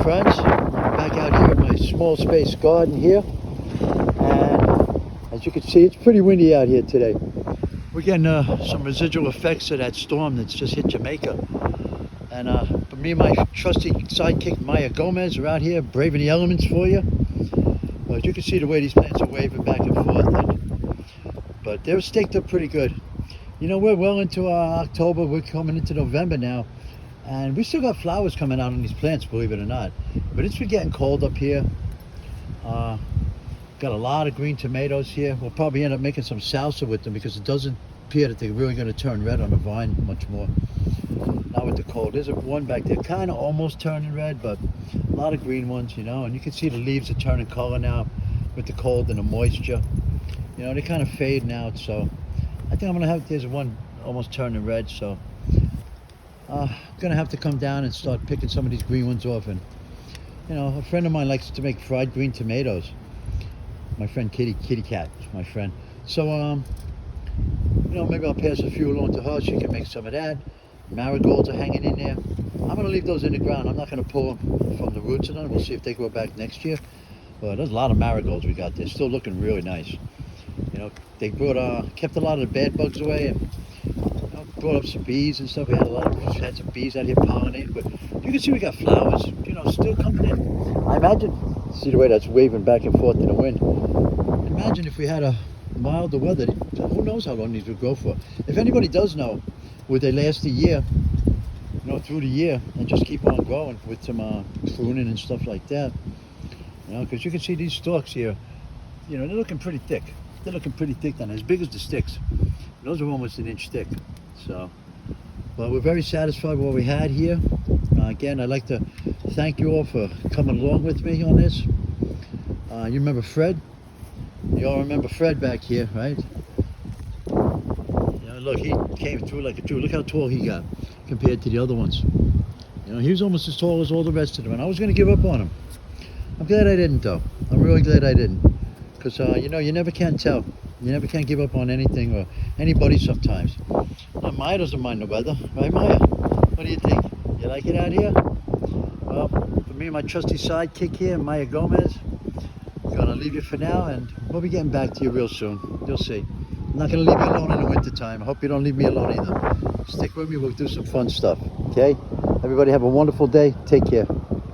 friends. I'm back out here in my small space garden here, and as you can see, it's pretty windy out here today. We're getting some residual effects of that storm that's just hit Jamaica, and but me and my trusty sidekick Maya Gomez are out here braving the elements for you. But you can see the way these plants are waving back and forth, but they're staked up pretty good. You know, we're well into October, we're coming into November now, and we still got flowers coming out on these plants, believe it or not. But it's been getting cold up here. Got a lot of green tomatoes here. We'll probably end up making some salsa with them because it doesn't appear that they're really going to turn red on the vine much more. Not with the cold. There's one back there kind of almost turning red, but a lot of green ones, you know, and you can see the leaves are turning color now with the cold and the moisture. You know, they're kind of fading out, so I think I'm going to have, there's one almost turning red, so I'm going to have to come down and start picking some of these green ones off. And, you know, a friend of mine likes to make fried green tomatoes. My friend Kitty Cat, my friend. So, you know, maybe I'll pass a few along to her. She can make some of that. Marigolds are hanging in there. I'm going to leave those in the ground. I'm not going to pull them from the roots of them. We'll see if they grow back next year. But there's a lot of marigolds we got there. Still looking really nice. You know, they kept a lot of the bad bugs away, and brought up some bees and stuff. We had some bees out here pollinating, but you can see we got flowers, you know, still coming in. I imagine, see the way that's waving back and forth in the wind. Imagine if we had a milder weather, who knows how long these would grow for. If anybody does know, would they last a year, you know, through the year, and just keep on growing with some pruning and stuff like that. You know, because you can see these stalks here, you know, they're looking pretty thick. They're looking pretty thick down there, as big as the sticks. Those are almost an inch thick. So, but we're very satisfied with what we had here. Again, I'd like to thank you all for coming along with me on this. You remember Fred? You all remember Fred back here, right? You know, look, he came through like a tree. Look how tall he got compared to the other ones. You know, he was almost as tall as all the rest of them, and I was going to give up on him. I'm glad I didn't, though. I'm really glad I didn't. Because, you know, you never can tell. You never can give up on anything or anybody sometimes. Now, Maya doesn't mind the weather, right, Maya? What do you think? You like it out here? Well, for me and my trusty sidekick here, Maya Gomez, I'm going to leave you for now, and we'll be getting back to you real soon. You'll see. I'm not going to leave you alone in the winter time. I hope you don't leave me alone either. Stick with me. We'll do some fun stuff, okay? Everybody have a wonderful day. Take care.